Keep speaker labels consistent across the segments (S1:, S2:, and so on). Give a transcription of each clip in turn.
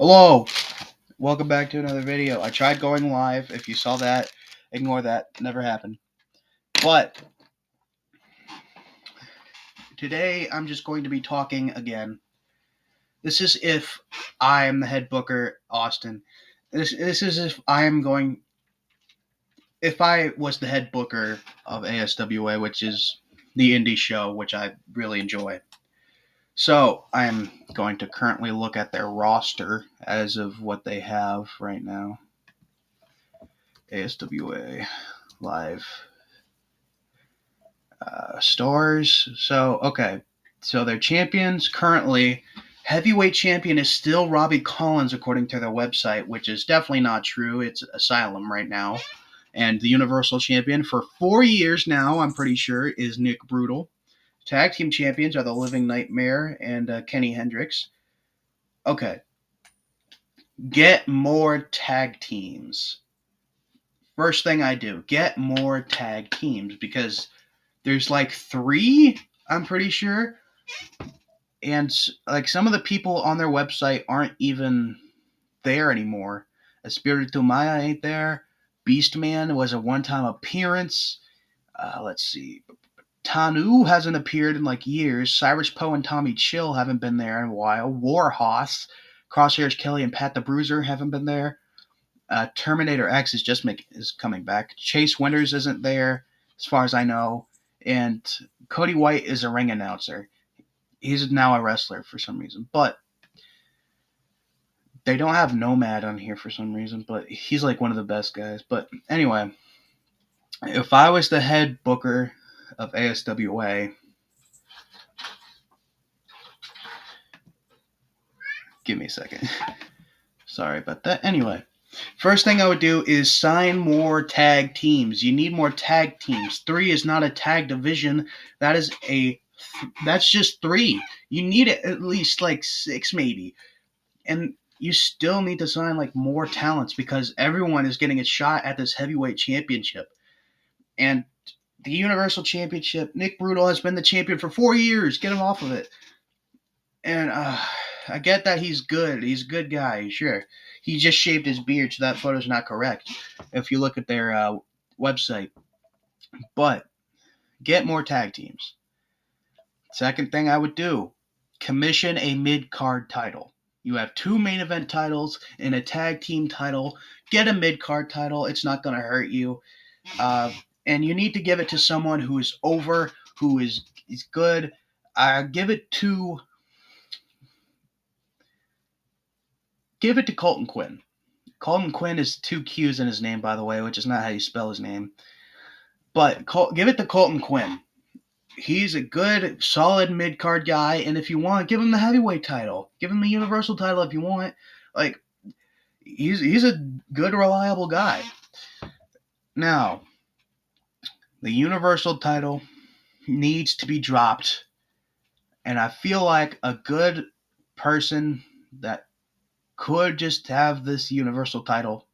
S1: Hello, welcome back to another video. I tried going live. If you saw that, ignore that. Never happened. But today I'm just going to be talking again. This is if I am the head booker, Austin. This is if I was the head booker of ASWA, which is the indie show, which I really enjoy. So I'm going to currently look at their roster as of what they have right now. ASWA live stars. So their champions currently, heavyweight champion is still Robbie Collins according to their website, which is definitely not true. It's Asylum right now. And the Universal Champion for 4 years now, I'm pretty sure, is Nick Brutal. Tag team champions are the Living Nightmare and Kenny Hendricks. Okay. Get more tag teams. First thing I do, get more tag teams because there's like 3, I'm pretty sure. And like some of the people on their website aren't even there anymore. Espiritu Maya ain't there. Beastman was a one-time appearance. Let's see. Tanu hasn't appeared in like years. Cyrus Poe and Tommy Chill haven't been there in a while. Warhorse, Crosshairs Kelly and Pat the Bruiser haven't been there. Terminator X is coming back. Chase Winters isn't there, as far as I know. And Cody White is a ring announcer. He's now a wrestler for some reason. But they don't have Nomad on here for some reason, but he's like one of the best guys. But anyway, if I was the head booker of ASWA, give me a second. Sorry about that. Anyway, first thing I would do is sign more tag teams. You need more tag teams. 3 is not a tag division. That's just 3. You need at least like 6 maybe. And you still need to sign like more talents because everyone is getting a shot at this heavyweight championship. And the Universal Championship, Nick Brutal has been the champion for 4 years. Get him off of it. And I get that he's good. He's a good guy, sure. He just shaved his beard, so that photo's not correct if you look at their website. But get more tag teams. Second thing I would do, commission a mid-card title. You have 2 main event titles and a tag team title. Get a mid-card title. It's not going to hurt you. And you need to give it to someone who is over, who is good. Give it to Colton Quinn. Colton Quinn is 2 Q's in his name, by the way, which is not how you spell his name. But give it to Colton Quinn. He's a good, solid mid-card guy, and if you want, give him the heavyweight title. Give him the Universal title if you want. Like, he's a good, reliable guy. Now, the Universal title needs to be dropped, and I feel like a good person that could just have this Universal title,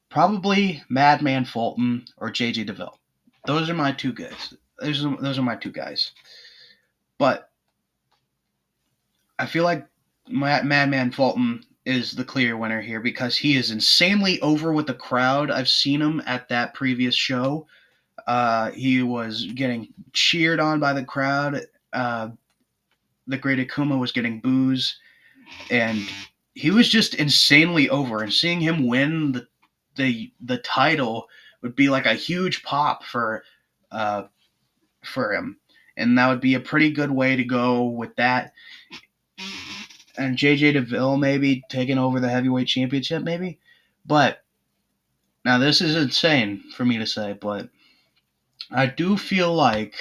S1: probably Madman Fulton or JJ DeVille. Those are my 2 guys. Those are my 2 guys. But I feel like Madman Fulton is the clear winner here because he is insanely over with the crowd. I've seen him at that previous show. He was getting cheered on by the crowd. The Great Akuma was getting boos. And he was just insanely over. And seeing him win the title would be like a huge pop for him. And that would be a pretty good way to go with that. And JJ DeVille maybe taking over the heavyweight championship, maybe. But now this is insane for me to say, but I do feel like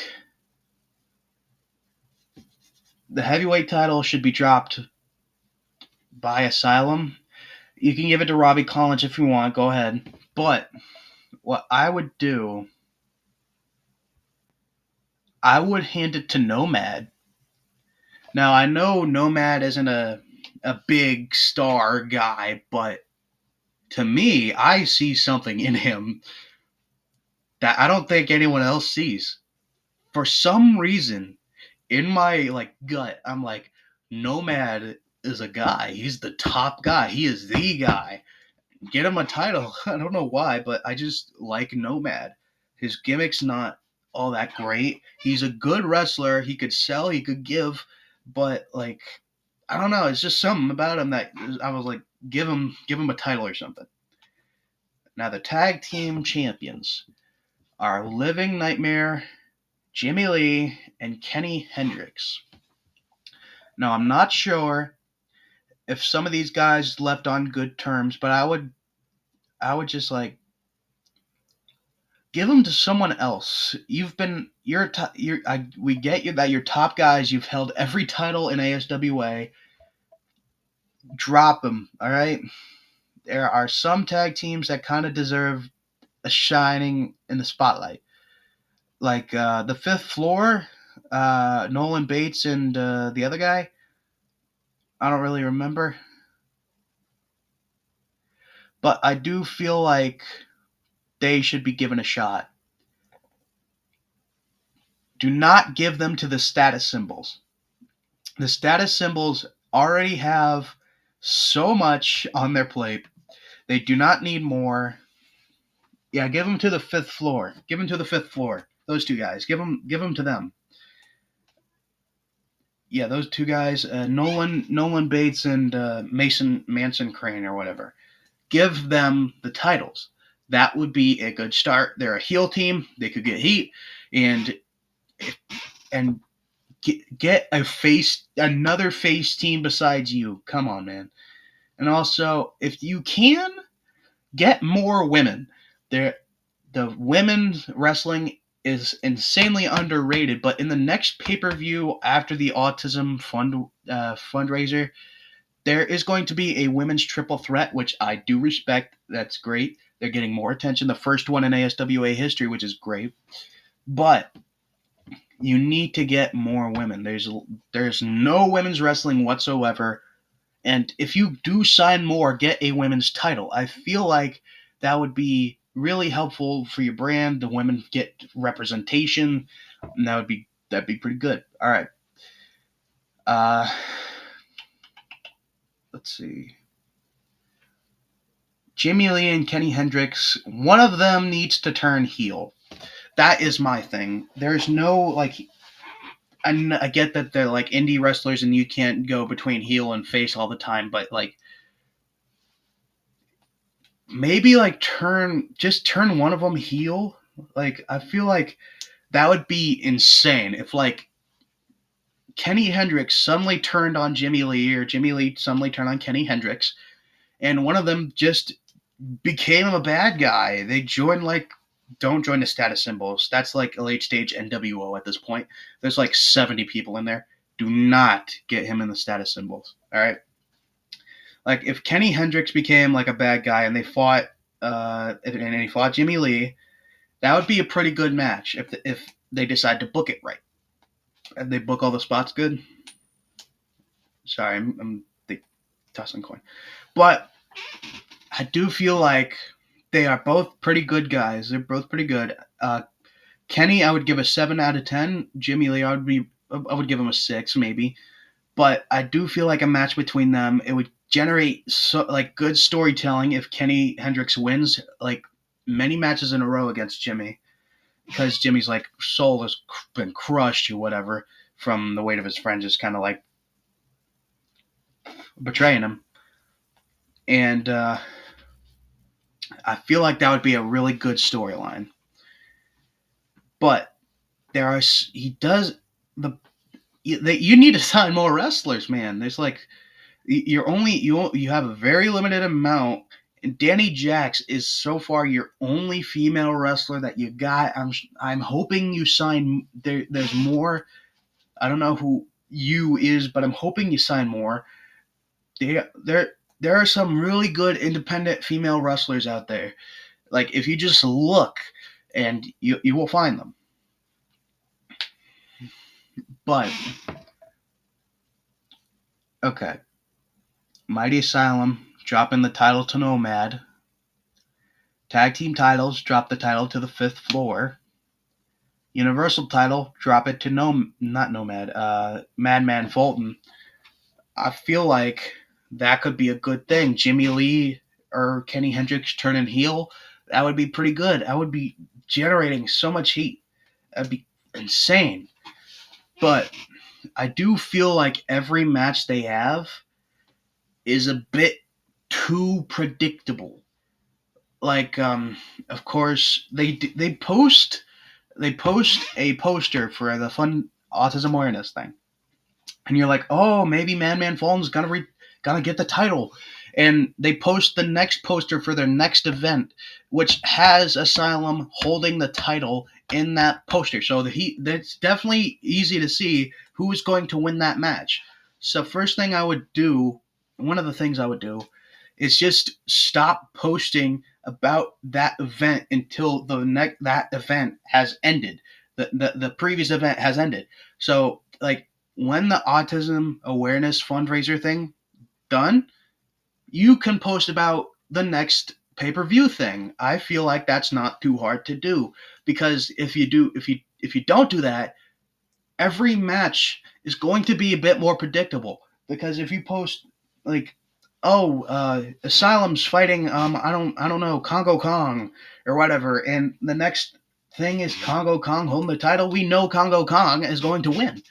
S1: the heavyweight title should be dropped by Asylum. You can give it to Robbie Collins if you want, go ahead. But what I would do, I would hand it to Nomad. Now, I know Nomad isn't a big star guy, but to me, I see something in him that I don't think anyone else sees. For some reason, in my like gut, I'm like, Nomad is a guy. He's the top guy. He is the guy. Get him a title. I don't know why, but I just like Nomad. His gimmick's not all that great. He's a good wrestler. He could sell, he could give, but like I don't know, it's just something about him that I was like give him a title or something. Now the tag team champions are Living Nightmare, Jimmy Lee, and Kenny Hendricks. Now I'm not sure if some of these guys left on good terms, but I would just like give them to someone else. We get you that you're top guys. You've held every title in ASWA. Drop them, all right? There are some tag teams that kind of deserve a shining in the spotlight, like the Fifth Floor, Nolan Bates and the other guy. I don't really remember, but I do feel like they should be given a shot. Do not give them to the status symbols. The status symbols already have so much on their plate. They do not need more. Yeah, give them to the fifth floor. Give them to the fifth floor. Those two guys. Give them to them. Yeah, those two guys, Nolan Bates and Mason Manson Crane or whatever. Give them the titles. That would be a good start. They're a heel team. They could get heat and and get another face team besides you. Come on, man. And also, if you can, get more women. The women's wrestling is insanely underrated. But in the next pay per view after the autism fundraiser, there is going to be a women's triple threat, which I do respect. That's great. They're getting more attention. The first one in ASWA history, which is great. But you need to get more women. There's no women's wrestling whatsoever. And if you do sign more, get a women's title. I feel like that would be really helpful for your brand. The women get representation, and that'd be pretty good. All right. Uh, let's see. Jimmy Lee and Kenny Hendricks. One of them needs to turn heel. That is my thing. There's no like. I get that they're like indie wrestlers and you can't go between heel and face all the time, but like maybe like turn one of them heel. Like I feel like that would be insane if like Kenny Hendricks suddenly turned on Jimmy Lee or Jimmy Lee suddenly turned on Kenny Hendricks and one of them just became a bad guy. They join like don't join the status symbols. That's like a late stage NWO at this point. There's like 70 people in there. Do not get him in the status symbols. All right. Like if Kenny Hendricks became like a bad guy and they fought and he fought Jimmy Lee, that would be a pretty good match if they decide to book it right. And they book all the spots good. Sorry, I'm tossing coin, but I do feel like they are both pretty good guys. They're both pretty good. Kenny, I would give a 7 out of 10. Jimmy Lee, I would give him a 6 maybe. But I do feel like a match between them, it would generate like good storytelling if Kenny Hendricks wins like many matches in a row against Jimmy, because Jimmy's like soul has been crushed or whatever from the weight of his friend just kind of like betraying him, and I feel like that would be a really good storyline. But there are he does the you need to sign more wrestlers, man. There's like you have a very limited amount, and Danny Jax is so far your only female wrestler that you got. I'm hoping you sign. There's more. I don't know who you is, but I'm hoping you sign more. There are some really good independent female wrestlers out there. Like if you just look, and you will find them. But okay, Mighty Asylum dropping the title to Nomad. Tag team titles, drop the title to the fifth floor. Universal title, drop it to not Nomad, Madman Fulton. I feel like that could be a good thing. Jimmy Lee or Kenny Hendricks turning heel, that would be pretty good. I would be generating so much heat. That'd be insane. But I do feel like every match they have is a bit too predictable. Like, of course, they post a poster for the fun autism awareness thing, and you're like, oh, maybe Man Fulton's gonna get the title, and they post the next poster for their next event, which has Asylum holding the title in that poster. So that's definitely easy to see who is going to win that match. So one of the things I would do, is just stop posting about that event until that event has ended. The previous event has ended. So like when the autism awareness fundraiser thing done, you can post about the next pay-per-view thing. I feel like that's not too hard to do, because if you don't do that, every match is going to be a bit more predictable. Because if you post like, oh, Asylum's fighting, I don't know, Congo Kong or whatever, and the next thing is Congo Kong holding the title, we know Congo Kong is going to win.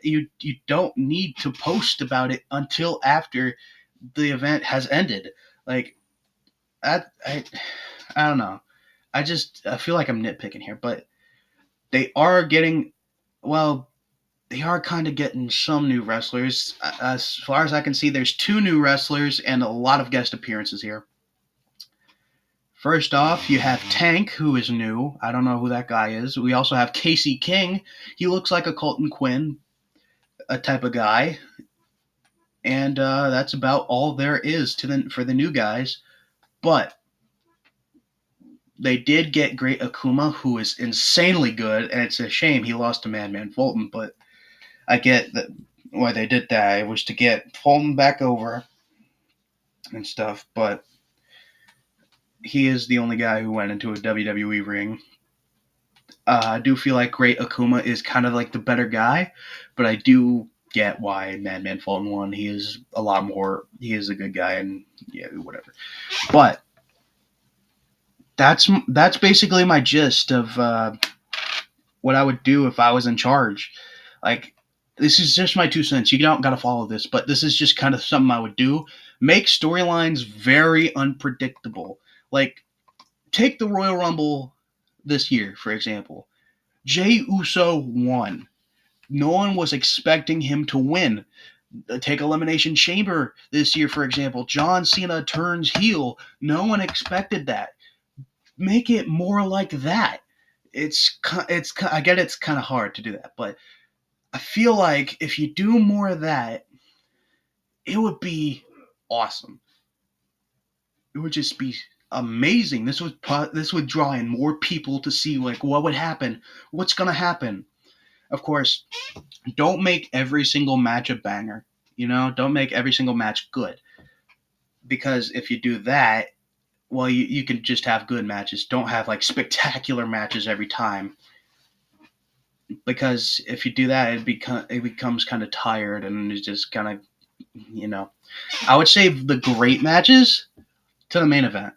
S1: You don't need to post about it until after the event has ended. Like, I don't know. I feel like I'm nitpicking here, but they are getting, well, they are kind of getting some new wrestlers. As far as I can see, there's two new wrestlers and a lot of guest appearances here. First off, you have Tank, who is new. I don't know who that guy is. We also have Casey King. He looks like a Colton Quinn a type of guy. And that's about all there is for the new guys. But they did get Great Akuma, who is insanely good, and it's a shame he lost to Madman Fulton. But I get that why they did that. It was to get Fulton back over and stuff. But he is the only guy who went into a WWE ring. I do feel like Great Akuma is kind of like the better guy, but I do get why Madman Fulton won. He is a lot more. He is a good guy, and yeah, whatever. But that's basically my gist of what I would do if I was in charge. Like, this is just my 2 cents. You don't got to follow this, but this is just kind of something I would do. Make storylines very unpredictable. Like, take the Royal Rumble this year, for example. Jey Uso won. No one was expecting him to win. Take Elimination Chamber this year, for example. John Cena turns heel. No one expected that. Make it more like that. I get it's kind of hard to do that, but I feel like if you do more of that, it would be awesome. It would just be amazing. This would draw in more people to see like what would happen, what's gonna happen. Of course, don't make every single match a banger. Don't make every single match good, because if you do that, well, you can just have good matches. Don't have like spectacular matches every time, because if you do that, it becomes kind of tired, and it's just kind of, I would save the great matches to the main event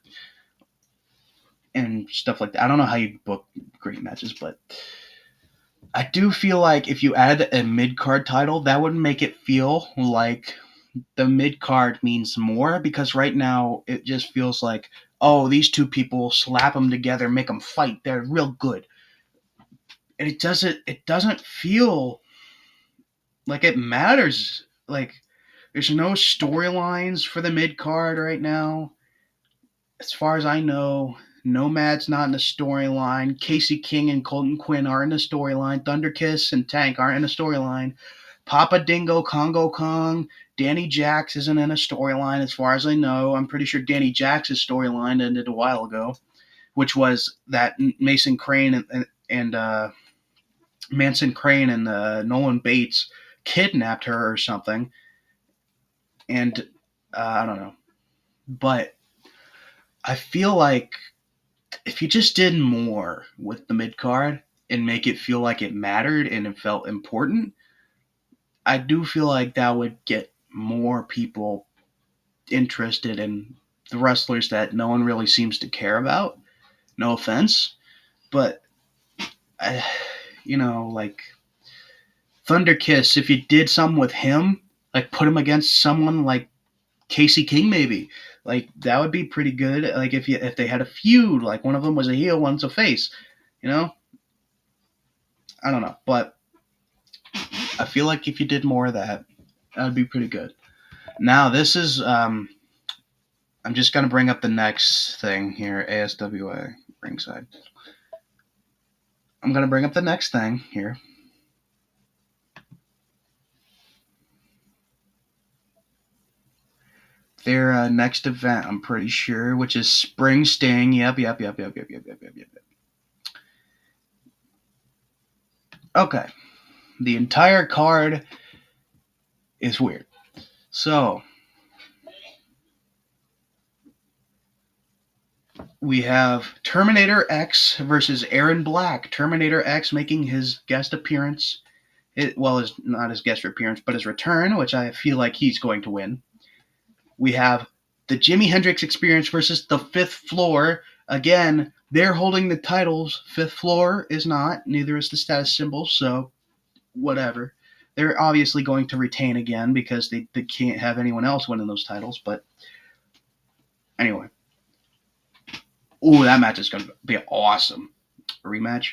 S1: and stuff like that. I don't know how you book great matches, but I do feel like if you add a mid card title, that would make it feel like the mid card means more, because right now it just feels like, oh, these two people, slap them together, make them fight. They're real good. And it doesn't feel like it matters. Like, there's no storylines for the mid card right now. As far as I know, Nomad's not in the storyline. Casey King and Colton Quinn are in the storyline. Thunderkiss and Tank aren't in the storyline. Papa Dingo, Congo Kong, Danny Jax isn't in a storyline as far as I know. I'm pretty sure Danny Jax's storyline ended a while ago, which was that Mason Crane and Manson Crane and Nolan Bates kidnapped her or something. And I don't know. But I feel like if you just did more with the mid card and make it feel like it mattered and it felt important, I do feel like that would get more people interested in the wrestlers that no one really seems to care about. No offense, but I, like Thunder Kiss, if you did something with him, like put him against someone like Casey King, maybe, like that would be pretty good. Like if they had a feud, like one of them was a heel, one's a face, you know. I don't know, but I feel like if you did more of that, that would be pretty good. Now this is I'm just gonna bring up the next thing here, ASWA ringside. I'm gonna bring up the next thing here. Their next event, I'm pretty sure, which is Spring Sting. Yep. Okay, the entire card is weird. So we have Terminator X versus Aaron Black. Terminator X making his guest appearance. Not his guest appearance, but his return, which I feel like he's going to win. We have the Jimi Hendrix Experience versus the Fifth Floor. Again, they're holding the titles. Fifth Floor is not. Neither is the Status Symbol. So whatever. They're obviously going to retain again because they can't have anyone else winning those titles. But anyway. Ooh, that match is going to be awesome. Rematch.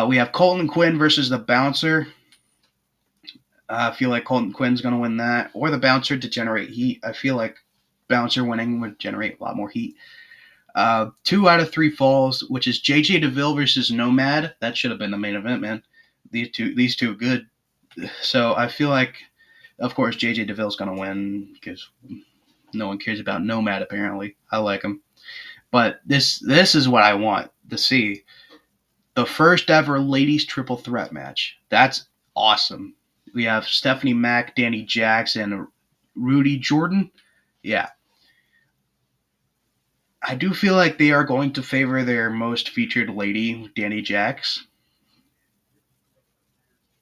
S1: We have Colton Quinn versus the Bouncer. I feel like Colton Quinn's going to win that. Or the Bouncer to generate heat. I feel like Bouncer winning would generate a lot more heat. 2 out of 3 falls, which is JJ DeVille versus Nomad. That should have been the main event, man. These two good. So I feel like, of course, JJ DeVille's going to win because no one cares about Nomad, apparently. I like him. But this is what I want to see. The first ever ladies triple threat match. That's awesome. We have Stephanie Mack, Danny Jackson, Rudy Jordan. Yeah. I do feel like they are going to favor their most featured lady, Danny Jax.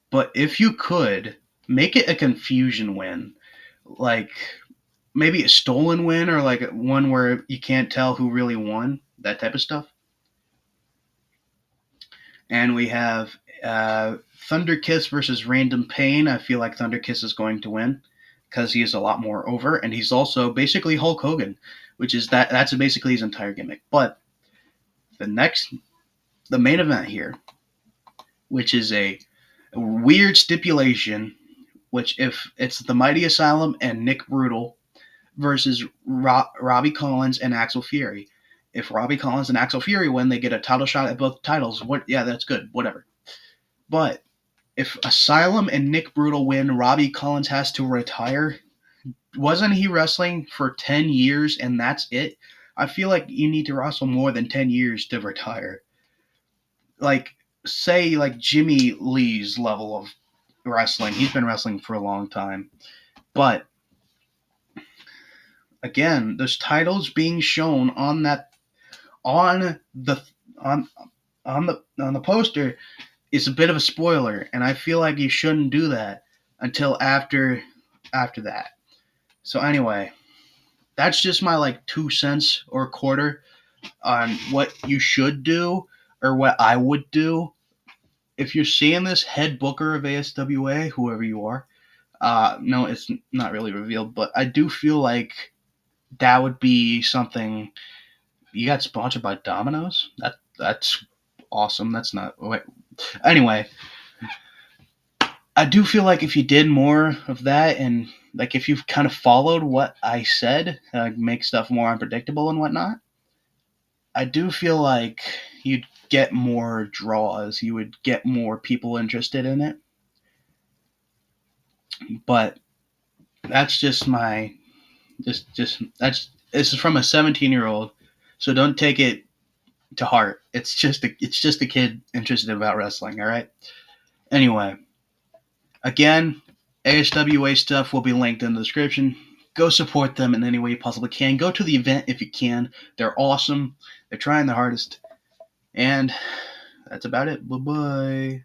S1: But if you could, make it a confusion win. Like maybe a stolen win or like one where you can't tell who really won. That type of stuff. And we have Thunder Kiss versus Random Pain. I feel like Thunder Kiss is going to win because he is a lot more over, and he's also basically Hulk Hogan, which is that's basically his entire gimmick. But the main event here, which is a weird stipulation, which if it's the Mighty Asylum and Nick Brutal versus Robbie Collins and Axel Fury. If Robbie Collins and Axel Fury win, they get a title shot at both titles. Yeah, that's good. Whatever. But if Asylum and Nick Brutal win, Robbie Collins has to retire. Wasn't he wrestling for 10 years and that's it? I feel like you need to wrestle more than 10 years to retire. Like, say, like Jimmy Lee's level of wrestling. He's been wrestling for a long time. But, again, those titles being shown on the poster is a bit of a spoiler, and I feel like you shouldn't do that until after that. So anyway, that's just my like 2 cents or a quarter on what you should do or what I would do. If you're seeing this, head booker of ASWA, whoever you are, no, it's not really revealed, but I do feel like that would be something. You got sponsored by Domino's? That's awesome. That's not. Wait. Anyway, I do feel like if you did more of that and like if you've kind of followed what I said, make stuff more unpredictable and whatnot, I do feel like you'd get more draws. You would get more people interested in it. But that's just my just that's this is from a 17-year-old, so don't take it to heart. It's just a kid interested about wrestling. All right. Anyway, again, ASWA stuff will be linked in the description. Go support them in any way you possibly can. Go to the event if you can. They're awesome. They're trying their hardest. And that's about it. Bye-bye.